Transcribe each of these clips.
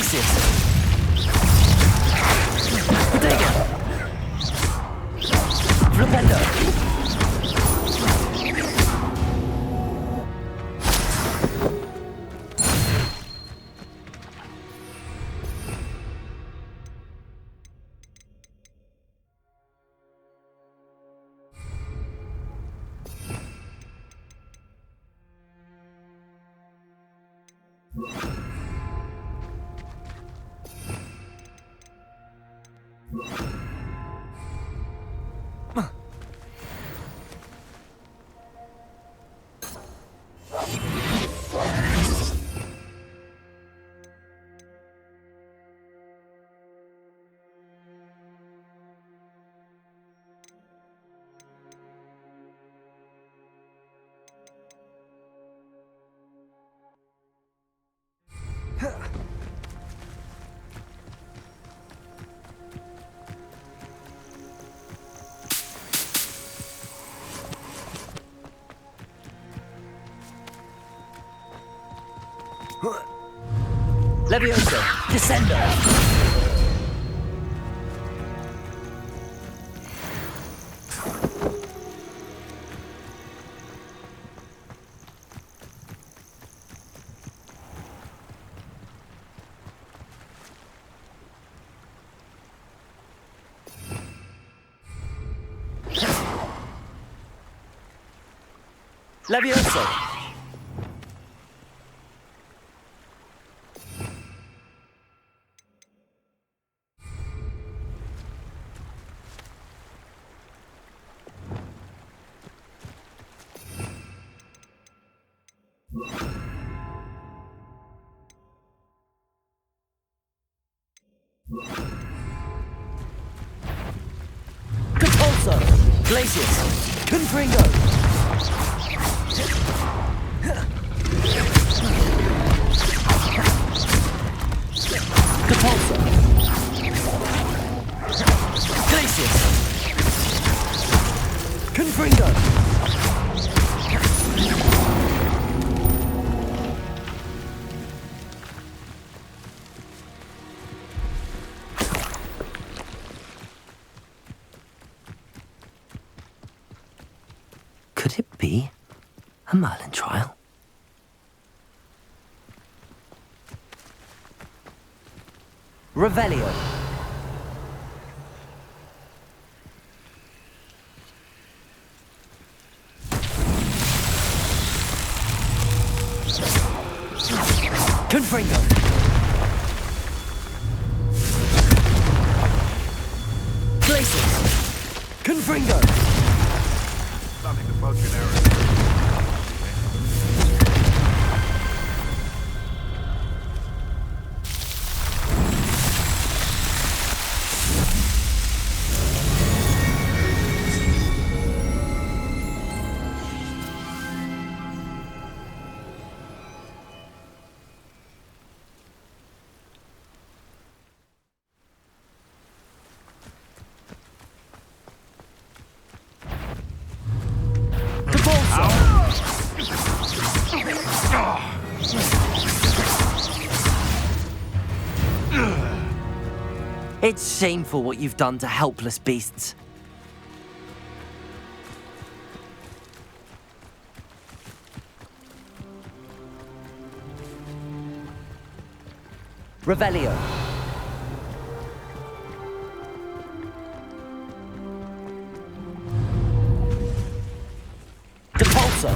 Glacius! Bodega! Flipendo! Levioso! Descendo! Levioso! Capulso! Glacius! Confringo! Capulso! Glacius! Confringo! Could it be a Merlin trial? Revelio. Confringo. Glacius. Confringo. Something to poke an arrow. It's shameful what you've done to helpless beasts. Revelio. Capulso.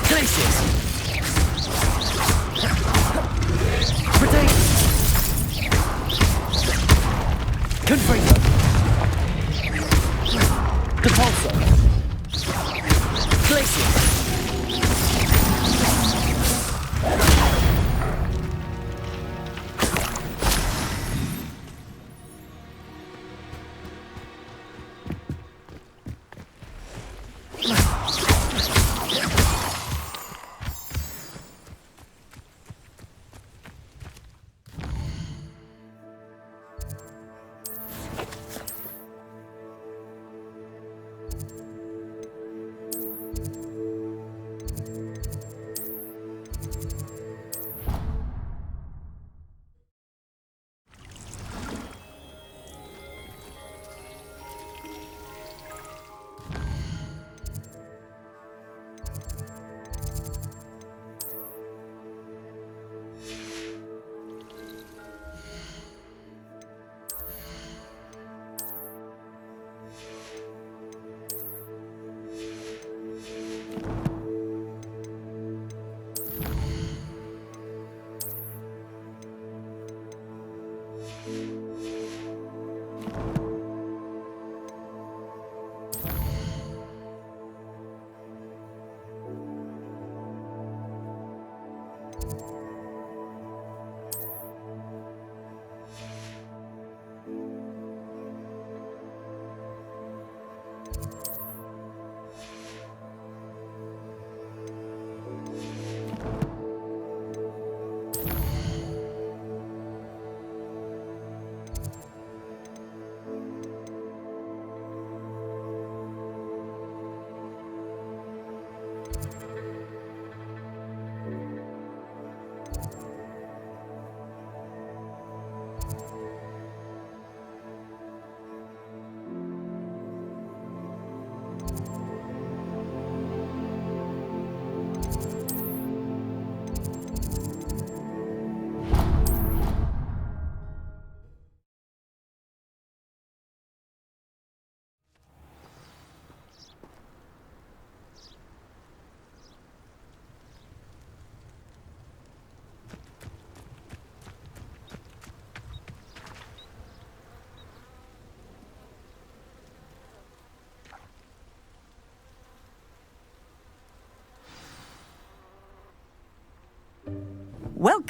Glacius. Protect. Confringo. Capulso. Glacius.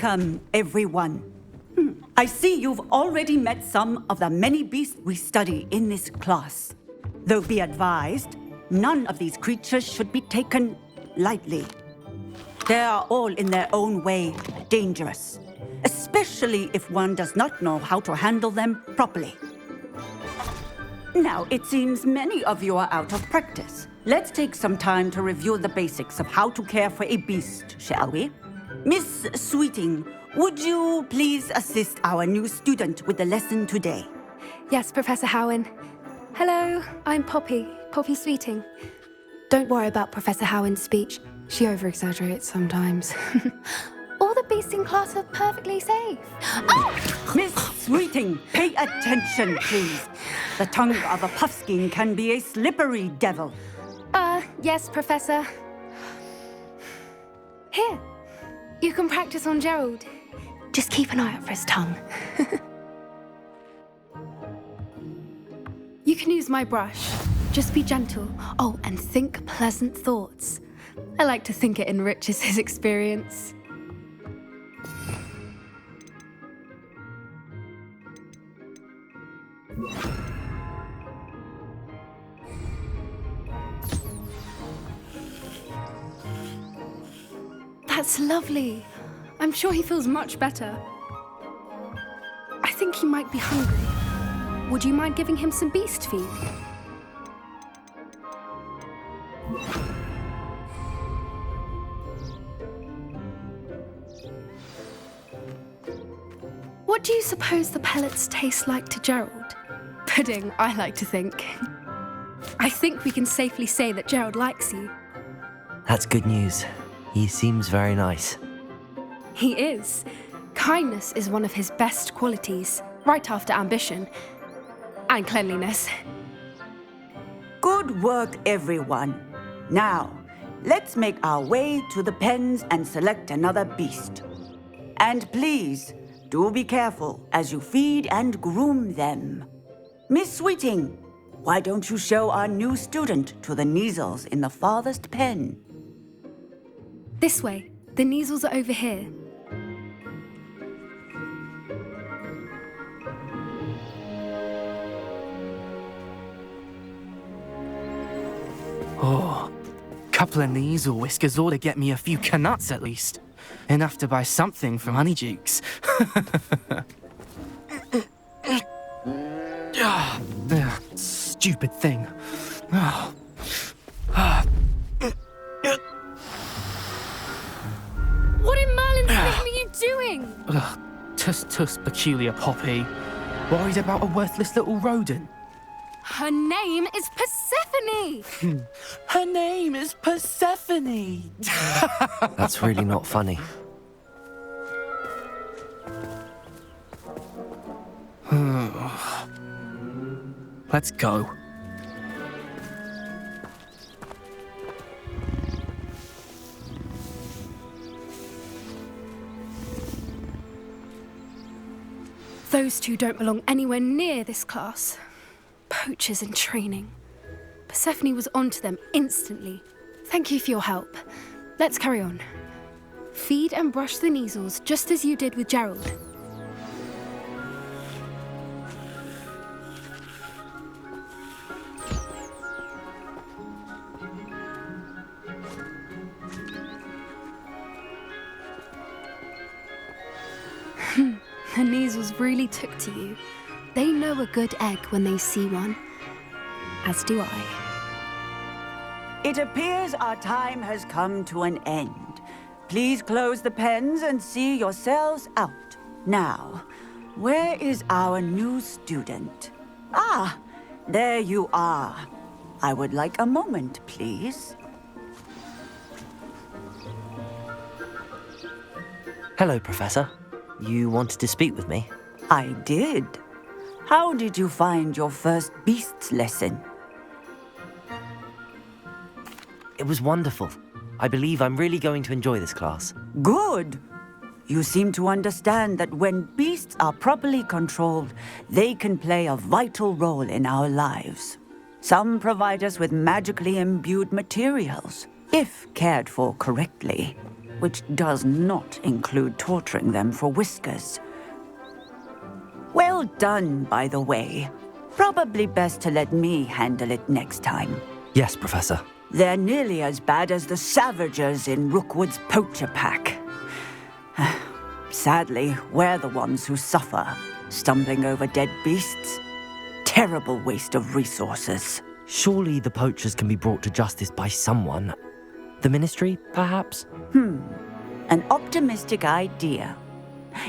Welcome, everyone. I see you've already met some of the many beasts we study in this class. Though be advised, none of these creatures should be taken lightly. They are all in their own way dangerous, especially if one does not know how to handle them properly. Now, it seems many of you are out of practice. Let's take some time to review the basics of how to care for a beast, shall we? Miss Sweeting, would you please assist our new student with the lesson today? Yes, Professor Howen. Hello, I'm Poppy Sweeting. Don't worry about Professor Howen's speech. She over-exaggerates sometimes. All the beasts in class are perfectly safe. Oh! Miss Sweeting, pay attention, please. The tongue of a puffskein can be a slippery devil. Yes, Professor. Here, you can practice on Gerald. Just keep an eye out for his tongue. You can use my brush. Just be gentle. Oh, and think pleasant thoughts. I like to think it enriches his experience. That's lovely. I'm sure he feels much better. I think he might be hungry. Would you mind giving him some beast feed? What do you suppose the pellets taste like to Gerald? Pudding, I like to think. I think we can safely say that Gerald likes you. That's good news. He seems very nice. He is. Kindness is one of his best qualities, right after ambition and cleanliness. Good work, everyone. Now, let's make our way to the pens and select another beast. And please, do be careful as you feed and groom them. Miss Sweeting, why don't you show our new student to the Kneazles in the farthest pen? This way. The Kneazles are over here. Oh, couple of Kneazle whiskers ought to get me a few Canuts at least. Enough to buy something from Honeydukes. Stupid thing. Oh. What in Merlin's name are you doing? Tuss, peculiar Poppy. Worried about a worthless little rodent? Her name is Persephone! Her name is Persephone! That's really not funny. Let's go. Those two don't belong anywhere near this class. Poachers in training. Persephone was onto them instantly. Thank you for your help. Let's carry on. Feed and brush the Kneazles just as you did with Gerald. The Kneazles really took to you. They know a good egg when they see one. As do I. It appears our time has come to an end. Please close the pens and see yourselves out. Now, where is our new student? Ah, there you are. I would like a moment, please. Hello, Professor. You wanted to speak with me? I did. How did you find your first beasts lesson? It was wonderful. I believe I'm really going to enjoy this class. Good. You seem to understand that when beasts are properly controlled, they can play a vital role in our lives. Some provide us with magically imbued materials, if cared for correctly. which does not include torturing them for whiskers. Well done, by the way. Probably best to let me handle it next time. Yes, Professor. They're nearly as bad as the Savagers in Rookwood's poacher pack. Sadly, we're the ones who suffer, stumbling over dead beasts. Terrible waste of resources. Surely the poachers can be brought to justice by someone. The Ministry, perhaps? An optimistic idea.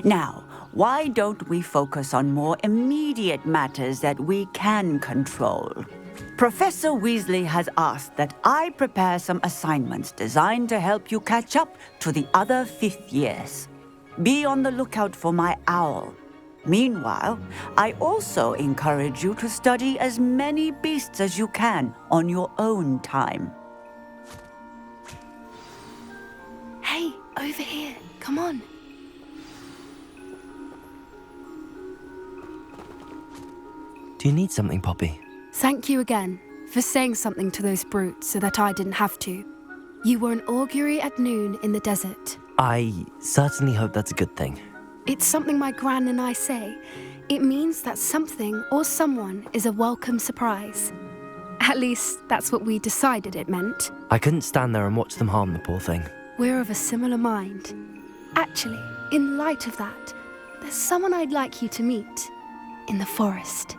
Now, why don't we focus on more immediate matters that we can control? Professor Weasley has asked that I prepare some assignments designed to help you catch up to the other fifth years. Be on the lookout for my owl. Meanwhile, I also encourage you to study as many beasts as you can on your own time. Hey, over here. Come on. Do you need something, Poppy? Thank you again for saying something to those brutes so that I didn't have to. You were an augury at noon in the desert. I certainly hope that's a good thing. It's something my gran and I say. It means that something or someone is a welcome surprise. At least, that's what we decided it meant. I couldn't stand there and watch them harm the poor thing. We're of a similar mind. Actually, in light of that, there's someone I'd like you to meet in the forest.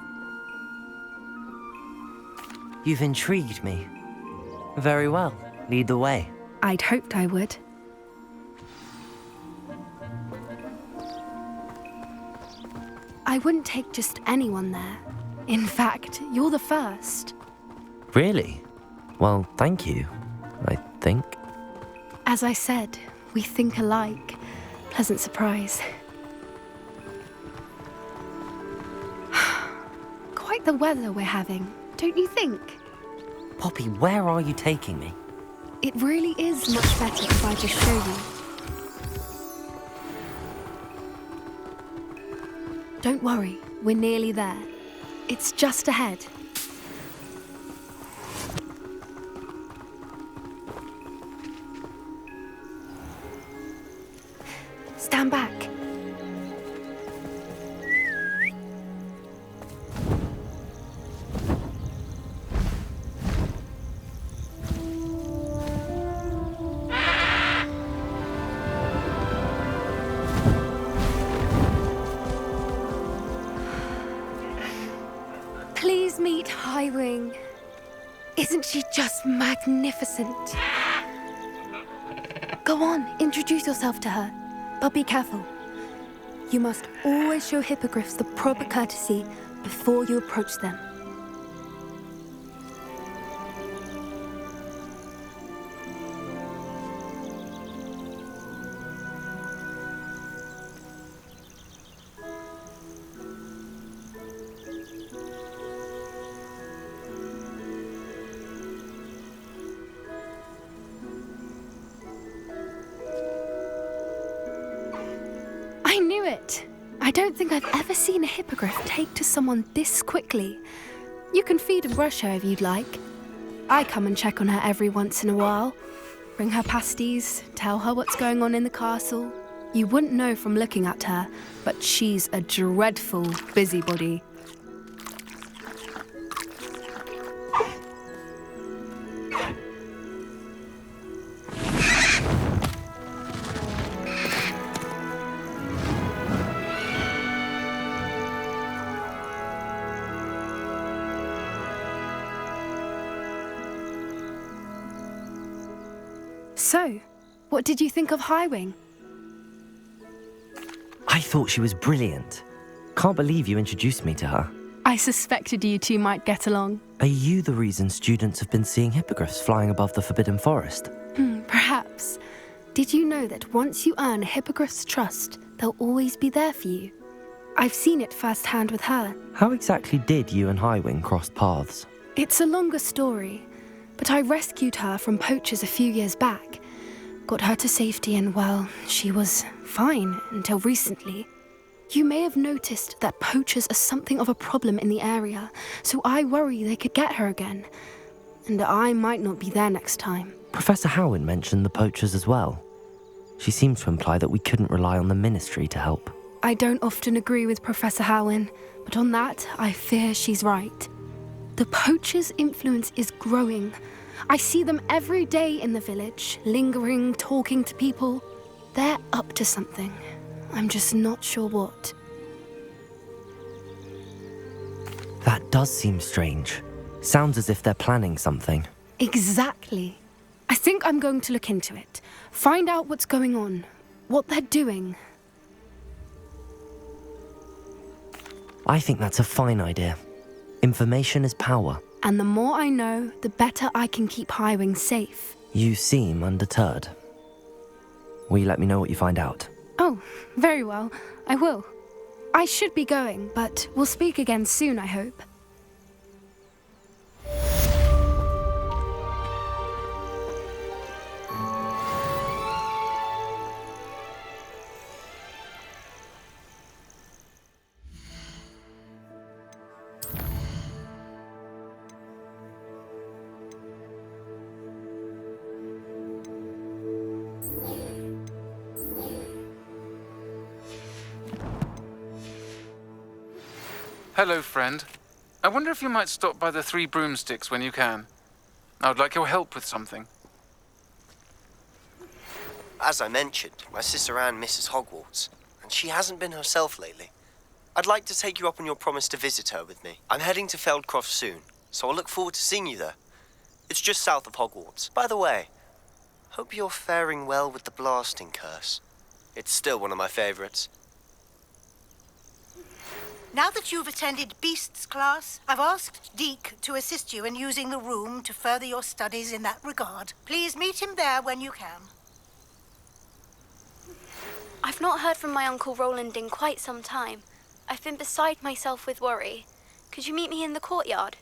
You've intrigued me. Very well. Lead the way. I'd hoped I would. I wouldn't take just anyone there. In fact, you're the first. Really? Well, thank you, I think. As I said, we think alike. Pleasant surprise. Quite the weather we're having, don't you think? Poppy, where are you taking me? It really is much better if I just show you. Don't worry, we're nearly there. It's just ahead. Stand back. Please meet Highwing. Isn't she just magnificent? Go on, introduce yourself to her. But be careful. You must always show hippogriffs the proper courtesy before you approach them. I knew it! I don't think I've ever seen a hippogriff take to someone this quickly. You can feed and brush her if you'd like. I come and check on her every once in a while. Bring her pasties, tell her what's going on in the castle. You wouldn't know from looking at her, but she's a dreadful busybody. So, what did you think of Highwing? I thought she was brilliant. Can't believe you introduced me to her. I suspected you two might get along. Are you the reason students have been seeing hippogriffs flying above the Forbidden Forest? Perhaps. Did you know that once you earn a hippogriff's trust, they'll always be there for you? I've seen it firsthand with her. How exactly did you and Highwing cross paths? It's a longer story, but I rescued her from poachers a few years back. Got her to safety and, well, she was fine until recently. You may have noticed that poachers are something of a problem in the area, so I worry they could get her again. And I might not be there next time. Professor Howin mentioned the poachers as well. She seemed to imply that we couldn't rely on the Ministry to help. I don't often agree with Professor Howin, but on that, I fear she's right. The poachers' influence is growing. I see them every day in the village, lingering, talking to people. They're up to something. I'm just not sure what. That does seem strange. Sounds as if they're planning something. Exactly. I think I'm going to look into it. Find out what's going on, what they're doing. I think that's a fine idea. Information is power. And the more I know, the better I can keep Highwing safe. You seem undeterred. Will you let me know what you find out? Oh, very well. I will. I should be going, but we'll speak again soon, I hope. Hello, friend. I wonder if you might stop by the Three Broomsticks when you can. I would like your help with something. As I mentioned, my sister Anne misses Hogwarts, and she hasn't been herself lately. I'd like to take you up on your promise to visit her with me. I'm heading to Feldcroft soon, so I'll look forward to seeing you there. It's just south of Hogwarts. By the way, hope you're faring well with the blasting curse. It's still one of my favorites. Now that you've attended Beasts class, I've asked Deke to assist you in using the room to further your studies in that regard. Please meet him there when you can. I've not heard from my Uncle Roland in quite some time. I've been beside myself with worry. Could you meet me in the courtyard?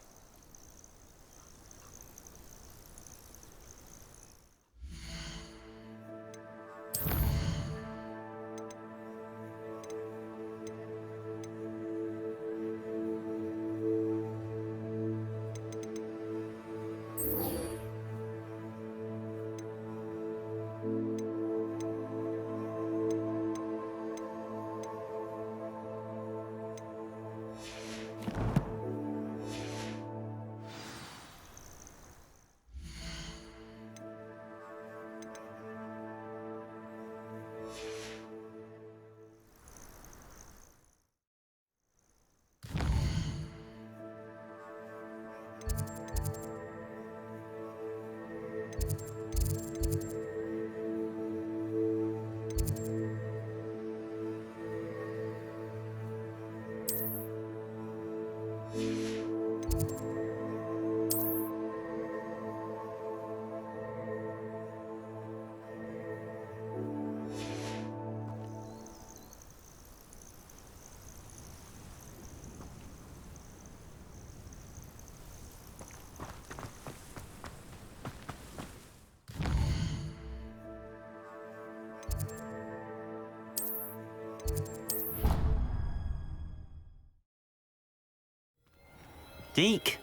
Deke?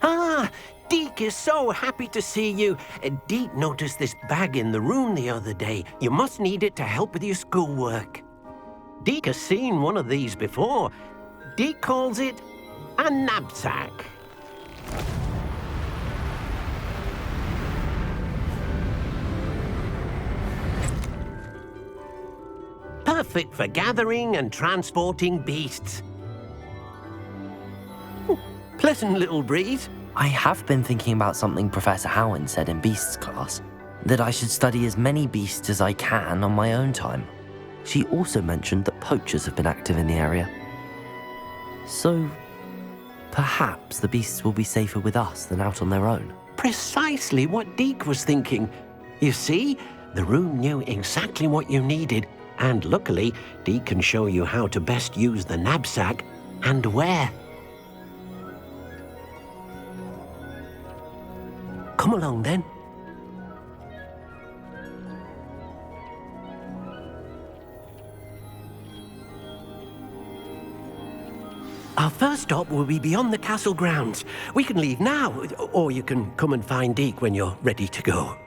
Ah, Deke is so happy to see you. Deke noticed this bag in the room the other day. You must need it to help with your schoolwork. Deke has seen one of these before. Deke calls it a knapsack. Perfect for gathering and transporting beasts. Pleasant little breeze. I have been thinking about something Professor Howin said in Beasts class, that I should study as many beasts as I can on my own time. She also mentioned that poachers have been active in the area. So, perhaps the beasts will be safer with us than out on their own. Precisely what Deke was thinking. You see, the room knew exactly what you needed, and luckily, Deke can show you how to best use the knapsack and where. Come along, then. Our first stop will be beyond the castle grounds. We can leave now, or you can come and find Deke when you're ready to go.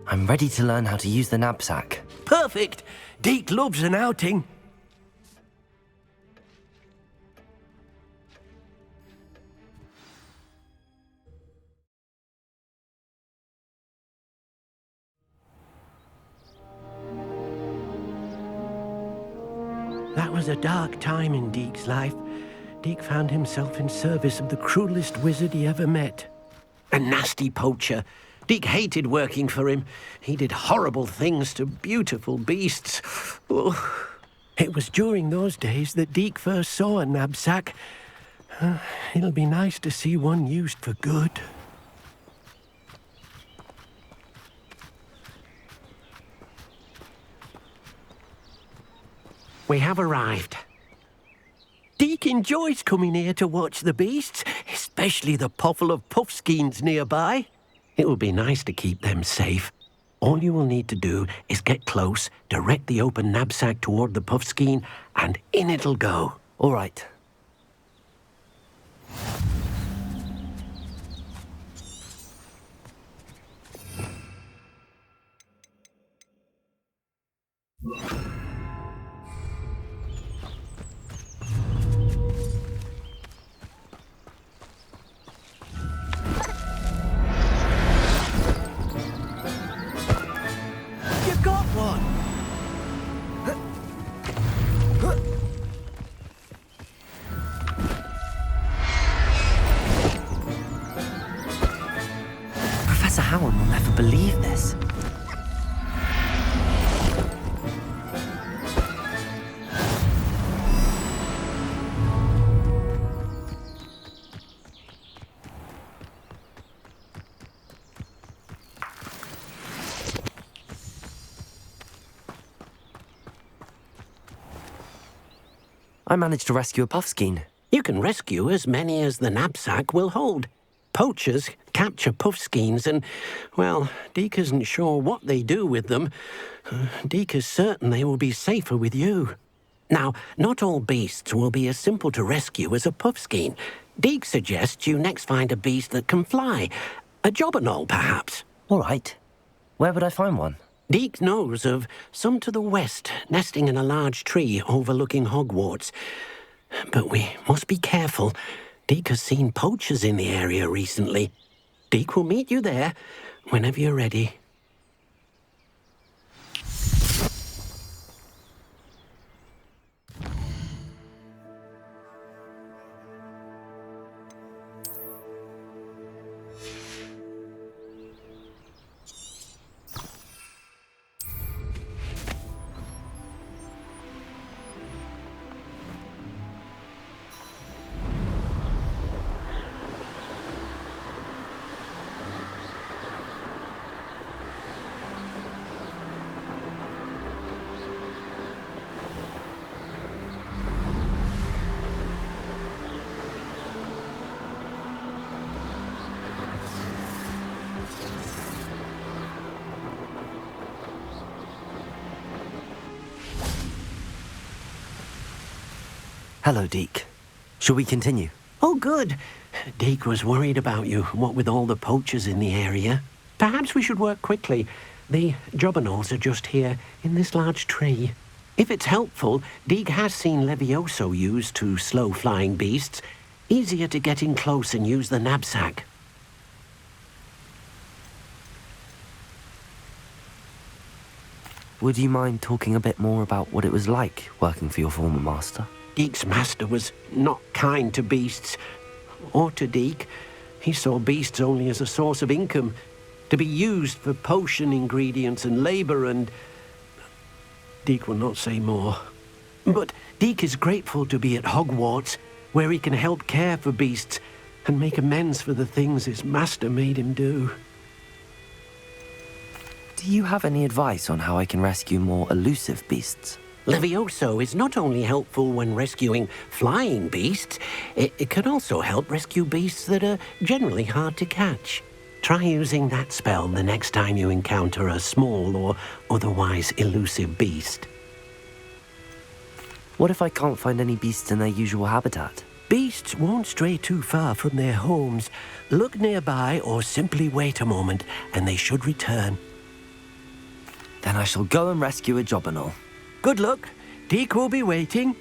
I'm ready to learn how to use the knapsack. Perfect! Deke loves an outing. That was a dark time in Deke's life. Deke found himself in service of the cruelest wizard he ever met. A nasty poacher. Deke hated working for him. He did horrible things to beautiful beasts. Oh. It was during those days that Deke first saw a knapsack. It'll be nice to see one used for good. We have arrived. Deke enjoys coming here to watch the beasts, especially the poffle of puffskeins nearby. It will be nice to keep them safe. All you will need to do is get close, direct the open knapsack toward the puffskein, and in it'll go. All right. Professor Howard will never believe this. I managed to rescue a puffskein. You can rescue as many as the knapsack will hold. Poachers capture puffskeins and, well, Deke isn't sure what they do with them. Deke is certain they will be safer with you. Now, not all beasts will be as simple to rescue as a puffskein. Deke suggests you next find a beast that can fly. A jobberknoll, perhaps. All right. Where would I find one? Deke knows of some to the west, nesting in a large tree overlooking Hogwarts. But we must be careful. Deke has seen poachers in the area recently. Deke will meet you there whenever you're ready. Hello, Deke. Shall we continue? Oh, good. Deke was worried about you, what with all the poachers in the area. Perhaps we should work quickly. The jobberknolls are just here, in this large tree. If it's helpful, Deke has seen Levioso used to slow flying beasts. Easier to get in close and use the knapsack. Would you mind talking a bit more about what it was like working for your former master? Deke's master was not kind to beasts, or to Deke. He saw beasts only as a source of income, to be used for potion ingredients and labor, and Deke will not say more. But Deke is grateful to be at Hogwarts, where he can help care for beasts and make amends for the things his master made him do. Do you have any advice on how I can rescue more elusive beasts? Levioso is not only helpful when rescuing flying beasts, it can also help rescue beasts that are generally hard to catch. Try using that spell the next time you encounter a small or otherwise elusive beast. What if I can't find any beasts in their usual habitat? Beasts won't stray too far from their homes. Look nearby or simply wait a moment and they should return. Then I shall go and rescue a Jobberknoll. Good luck. Deek will be waiting.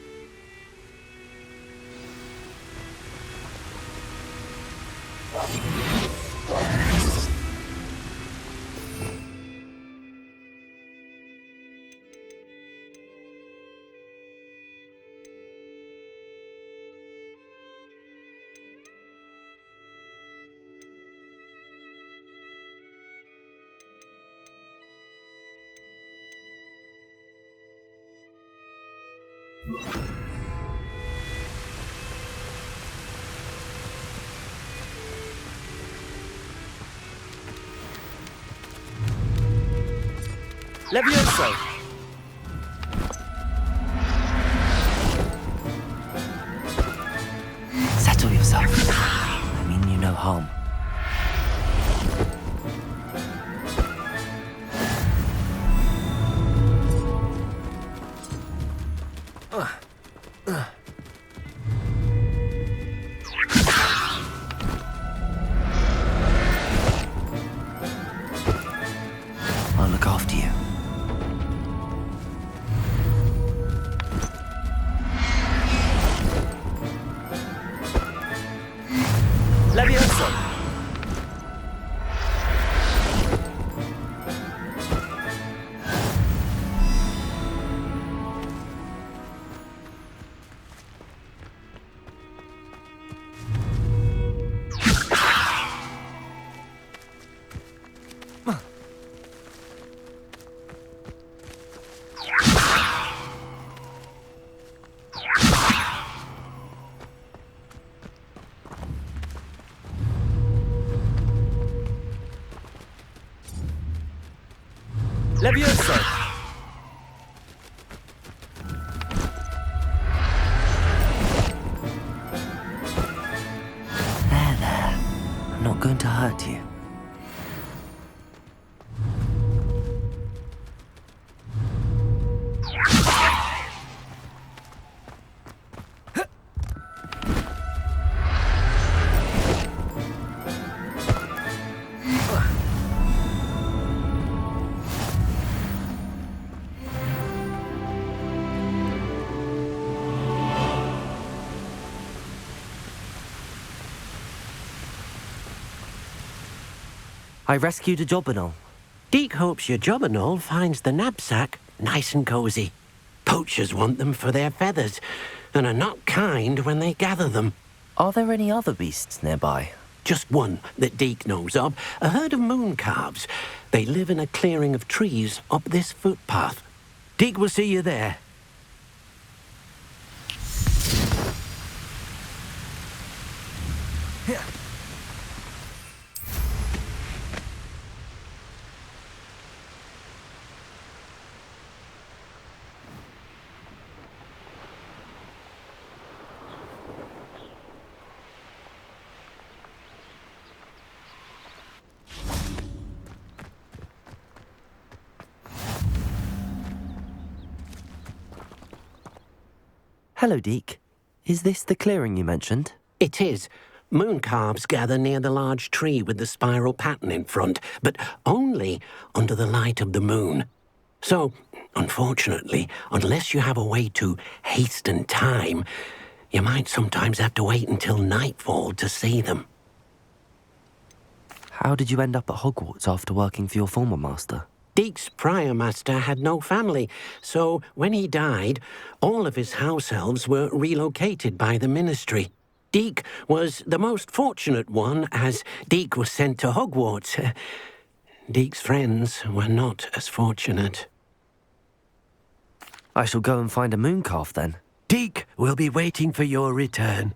Levioso! Settle yourself. I mean you no harm. I'll look after you. Levioso! Levioso! There. I'm not going to hurt you. I rescued a Jobberknoll. Deek hopes your Jobberknoll finds the knapsack nice and cozy. Poachers want them for their feathers, and are not kind when they gather them. Are there any other beasts nearby? Just one that Deek knows of, a herd of moon calves. They live in a clearing of trees up this footpath. Deek will see you there. Hello, Deek. Is this the clearing you mentioned? It is. Moon calves gather near the large tree with the spiral pattern in front, but only under the light of the moon. So, unfortunately, unless you have a way to hasten time, you might sometimes have to wait until nightfall to see them. How did you end up at Hogwarts after working for your former master? Deek's prior master had no family, so when he died, all of his house elves were relocated by the ministry. Deek was the most fortunate one, as Deek was sent to Hogwarts. Deek's friends were not as fortunate. I shall go and find a moon calf then. Deek will be waiting for your return.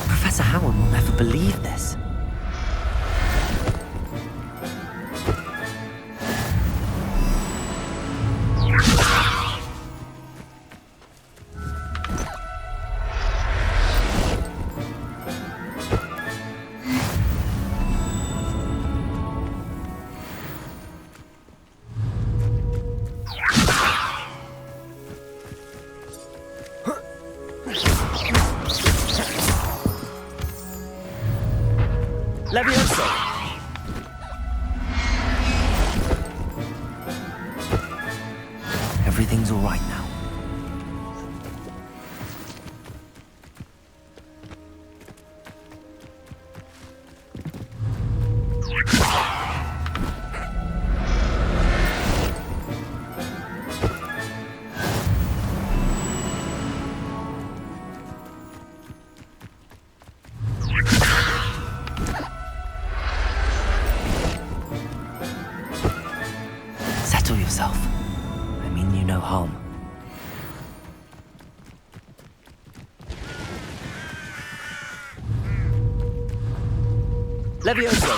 Professor Howard will never believe this. Levioso! Everything's all right now. Settle yourself. I mean you no harm. Levioso!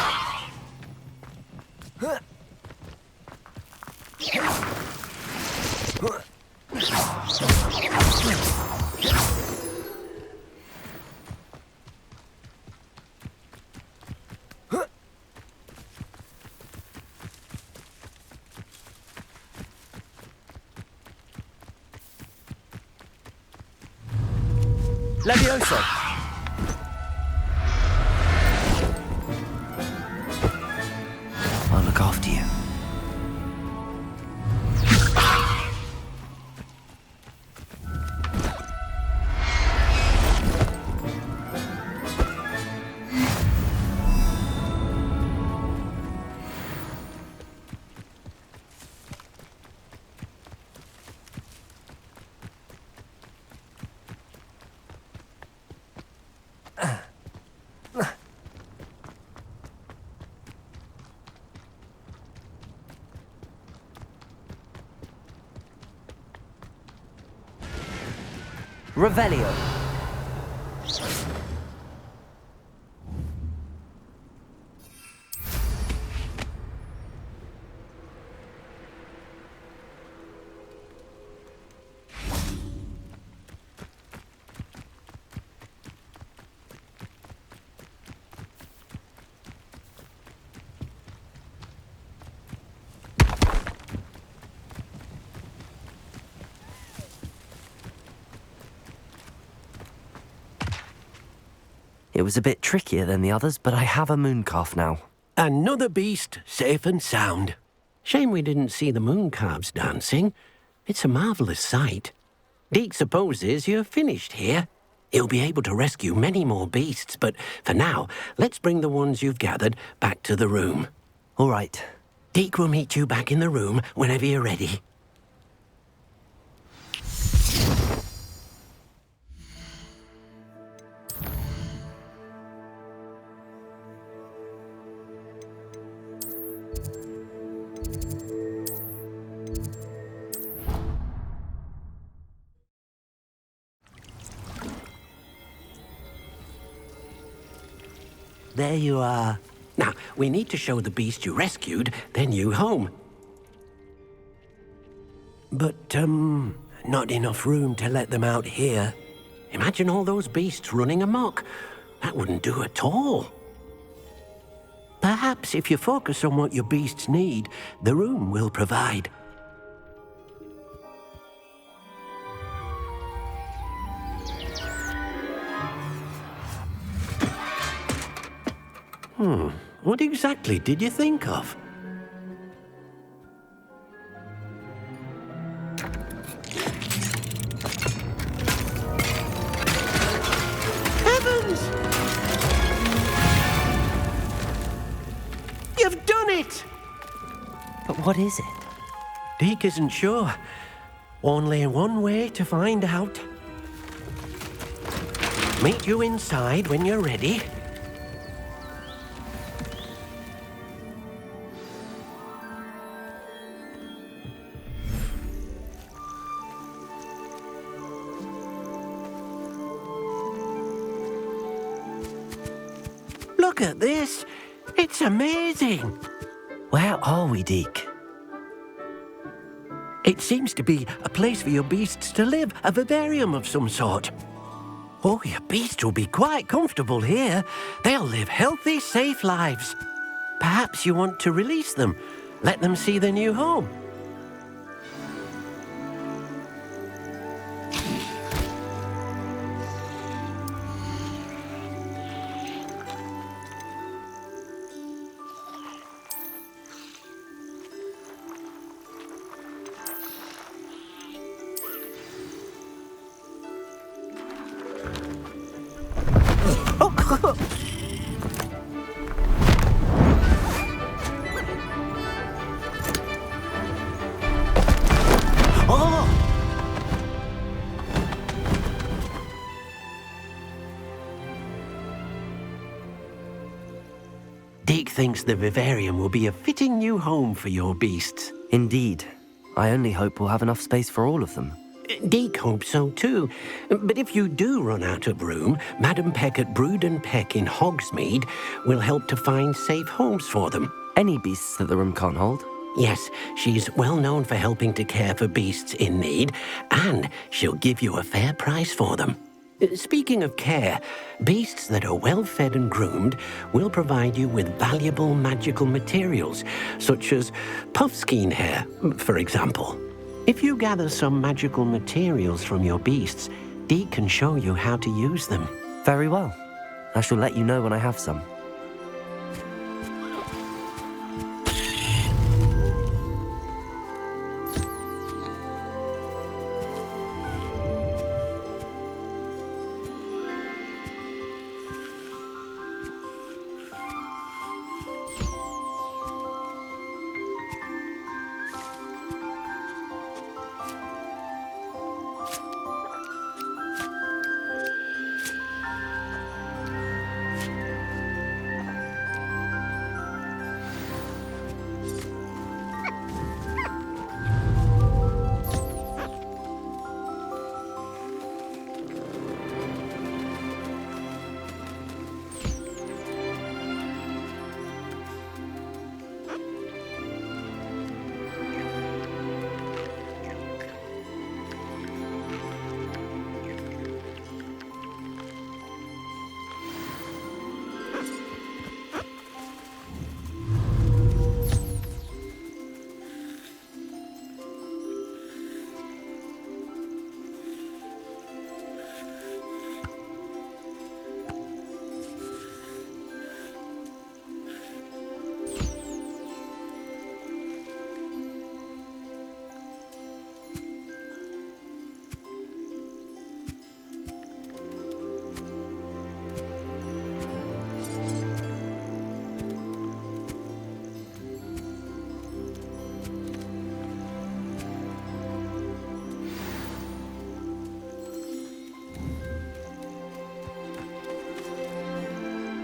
Levioso! I'll look after you. Revelio. It was a bit trickier than the others, but I have a mooncalf now. Another beast, safe and sound. Shame we didn't see the mooncalves dancing. It's a marvellous sight. Deke supposes you're finished here. He'll be able to rescue many more beasts, but for now, let's bring the ones you've gathered back to the room. All right. Deke will meet you back in the room whenever you're ready. there you are. Now, we need to show the beast you rescued their new home. But, not enough room to let them out here. Imagine all those beasts running amok. That wouldn't do at all. Perhaps if you focus on what your beasts need, the room will provide. What exactly did you think of? Heavens! You've done it! But what is it? Deke isn't sure. Only one way to find out. Meet you inside when you're ready. Look at this. It's amazing. Where are we, Deke? It seems to be a place for your beasts to live, a vivarium of some sort. Oh, your beasts will be quite comfortable here. They'll live healthy, safe lives. Perhaps you want to release them, let them see their new home. Deke thinks the vivarium will be a fitting new home for your beasts. Indeed. I only hope we'll have enough space for all of them. Deke hopes so too. But if you do run out of room, Madam Peck at Brood and Peck in Hogsmeade will help to find safe homes for them. Any beasts that the room can't hold? Yes, she's well known for helping to care for beasts in need, and she'll give you a fair price for them. Speaking of care, beasts that are well fed and groomed will provide you with valuable magical materials, such as puffskein hair, for example. If you gather some magical materials from your beasts, Deke can show you how to use them. Very well. I shall let you know when I have some.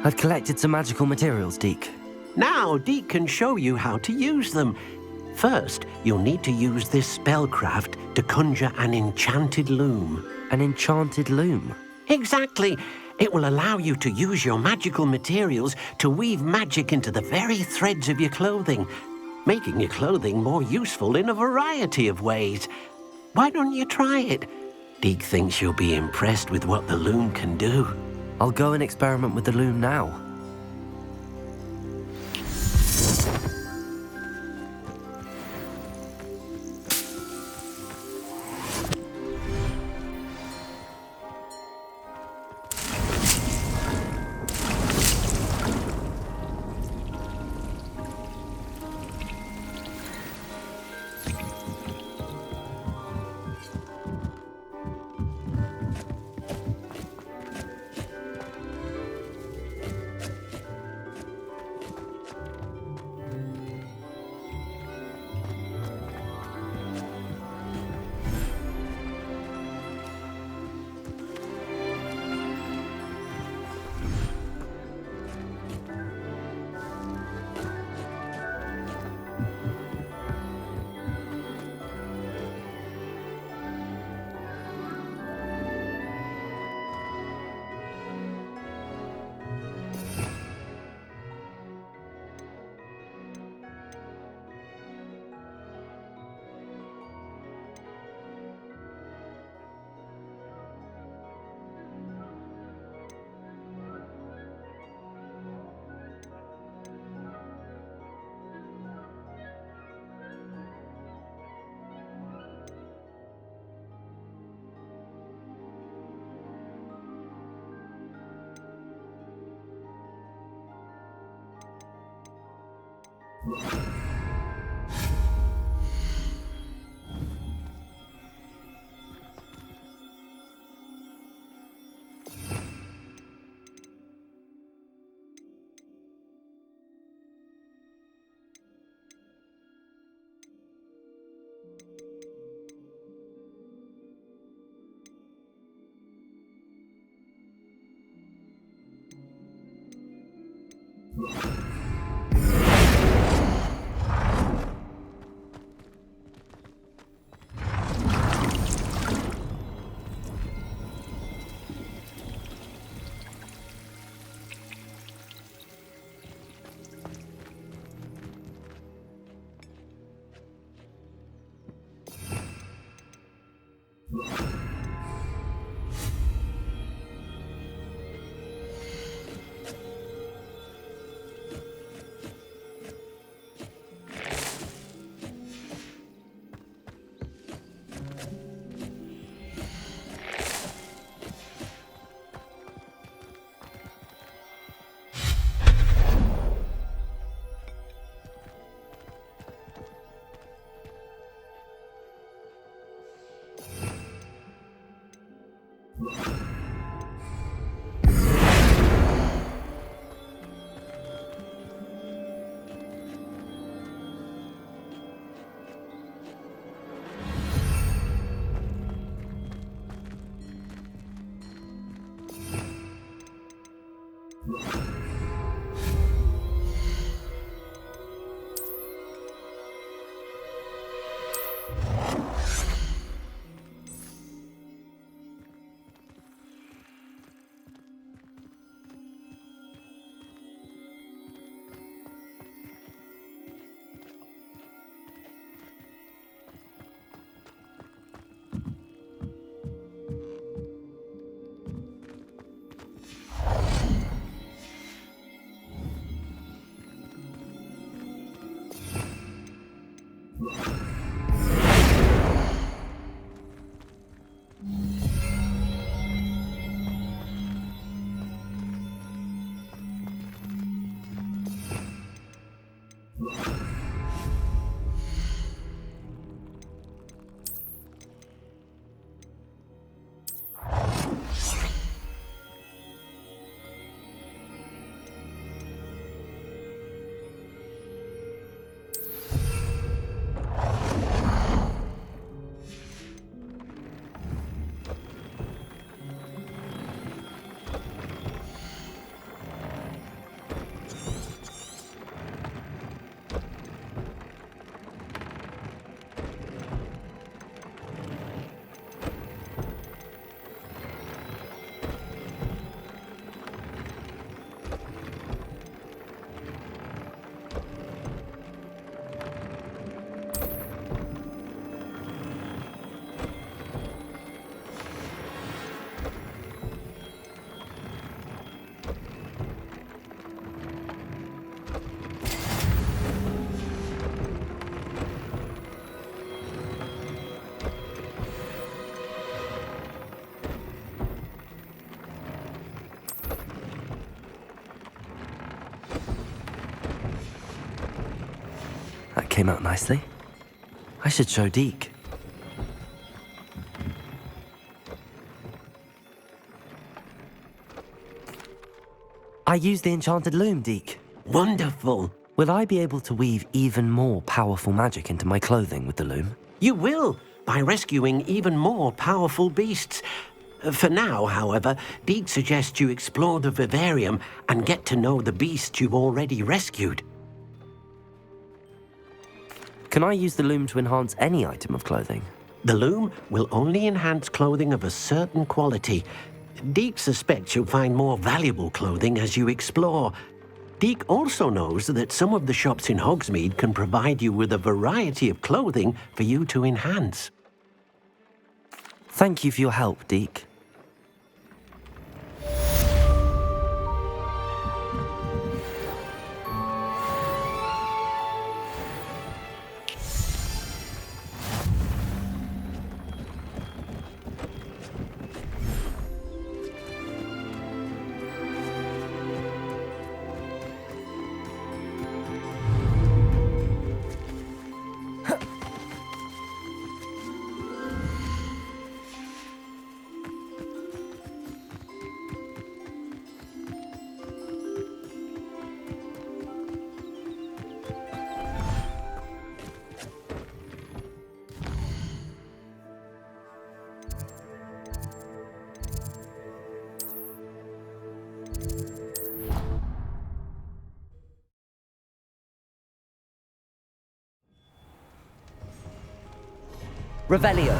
I've collected some magical materials, Deke. Now Deke can show you how to use them. First, you'll need to use this spellcraft to conjure an enchanted loom. An enchanted loom? Exactly. It will allow you to use your magical materials to weave magic into the very threads of your clothing, making your clothing more useful in a variety of ways. Why don't you try it? Deek thinks you'll be impressed with what the loom can do. I'll go and experiment with the loom now. That came out nicely. I should show Deke. I used the enchanted loom, Deke. Wonderful. Will I be able to weave even more powerful magic into my clothing with the loom? You will, by rescuing even more powerful beasts. For now, however, Deke suggests you explore the vivarium and get to know the beasts you've already rescued. Can I use the loom to enhance any item of clothing? The loom will only enhance clothing of a certain quality. Deke suspects you'll find more valuable clothing as you explore. Deke also knows that some of the shops in Hogsmeade can provide you with a variety of clothing for you to enhance. Thank you for your help, Deke. Revelio.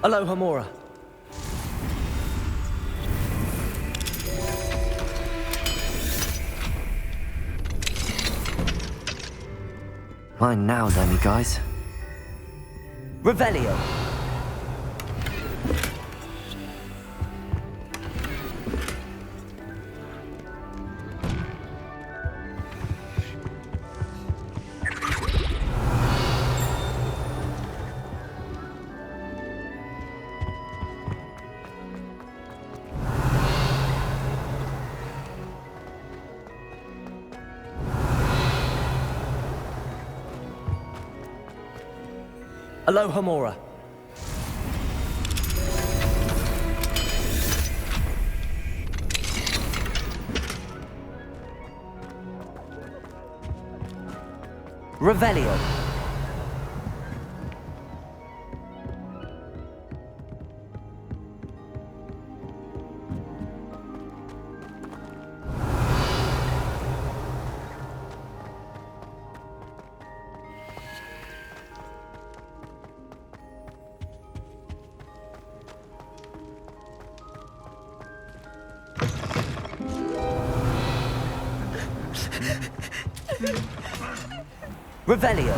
Alohomora. Mine now, Demi, guys. Revelio. Alohomora. Revelio. Revelio.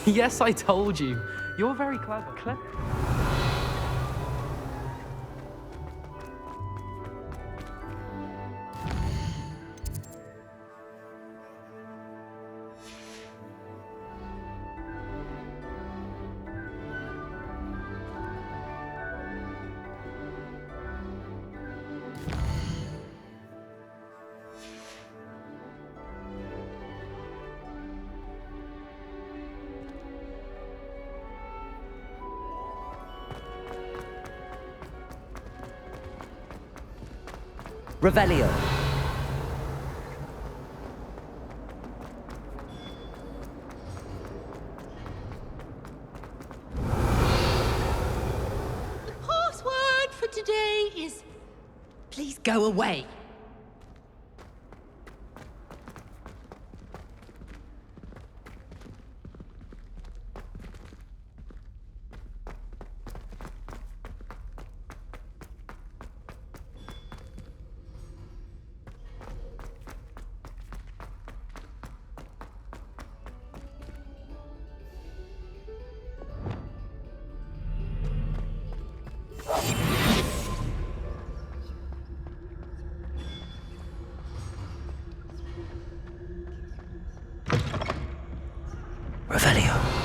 Yes, I told you. You're very clever. Revelio. The password for today is please go away. Revelio.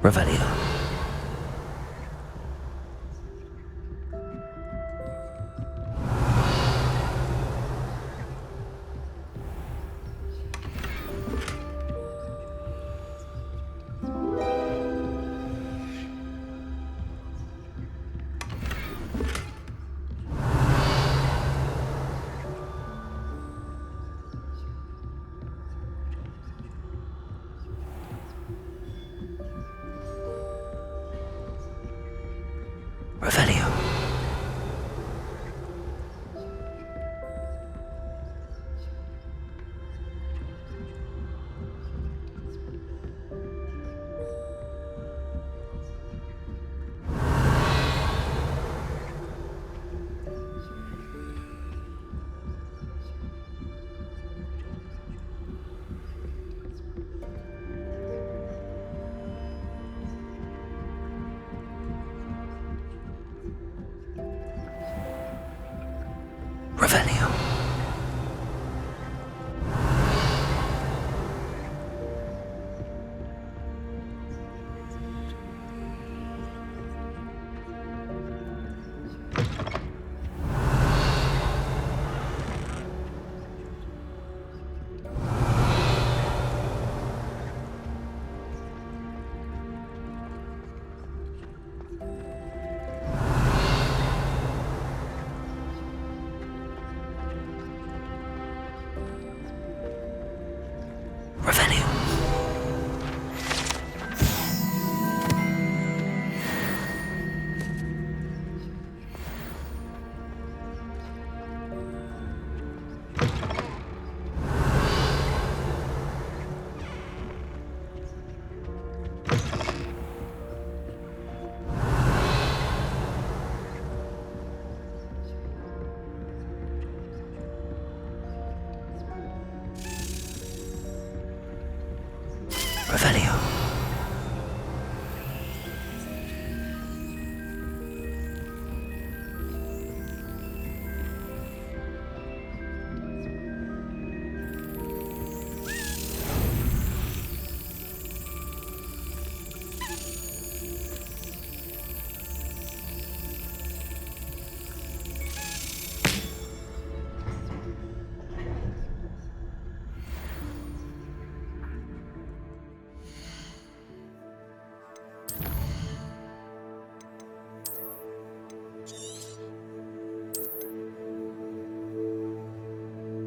Revelio. Revelio. Revelio.